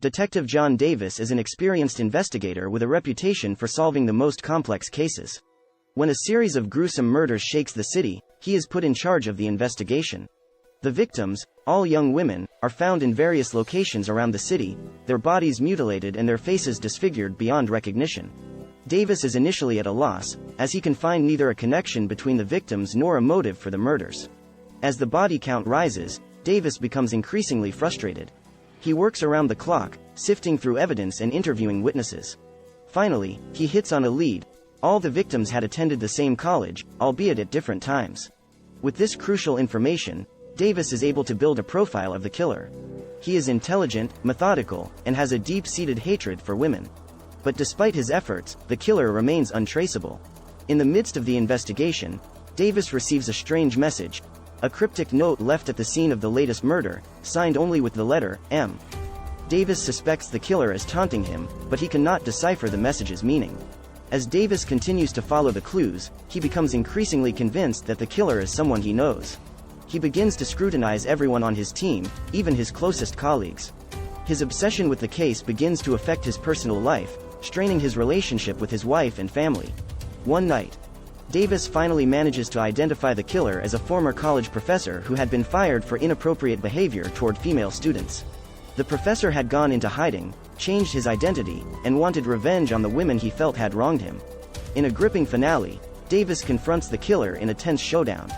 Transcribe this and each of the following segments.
Detective John Davis is an experienced investigator with a reputation for solving the most complex cases. When a series of gruesome murders shakes the city, he is put in charge of the investigation. The victims, all young women, are found in various locations around the city, their bodies mutilated and their faces disfigured beyond recognition. Davis is initially at a loss, as he can find neither a connection between the victims nor a motive for the murders. As the body count rises, Davis becomes increasingly frustrated. He works around the clock, sifting through evidence and interviewing witnesses. Finally, he hits on a lead. All the victims had attended the same college, albeit at different times. With this crucial information, Davis is able to build a profile of the killer. He is intelligent, methodical, and has a deep-seated hatred for women. But despite his efforts, the killer remains untraceable. In the midst of the investigation, Davis receives a strange message, a cryptic note left at the scene of the latest murder, signed only with the letter M. Davis suspects the killer is taunting him, but he cannot decipher the message's meaning. As Davis continues to follow the clues, he becomes increasingly convinced that the killer is someone he knows. He begins to scrutinize everyone on his team, even his closest colleagues. His obsession with the case begins to affect his personal life, straining his relationship with his wife and family. One night, Davis finally manages to identify the killer as a former college professor who had been fired for inappropriate behavior toward female students. The professor had gone into hiding, changed his identity, and wanted revenge on the women he felt had wronged him. In a gripping finale, Davis confronts the killer in a tense showdown.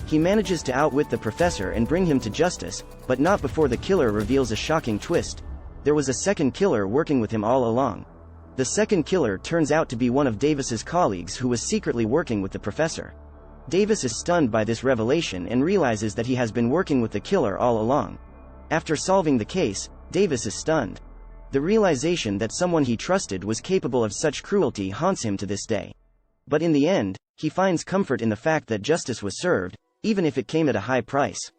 He manages to outwit the professor and bring him to justice, but not before the killer reveals a shocking twist. There was a second killer working with him all along. The second killer turns out to be one of Davis's colleagues who was secretly working with the professor. Davis is stunned by this revelation and realizes that he has been working with the killer all along. After solving the case, Davis is stunned. The realization that someone he trusted was capable of such cruelty haunts him to this day. But in the end, he finds comfort in the fact that justice was served, even if it came at a high price.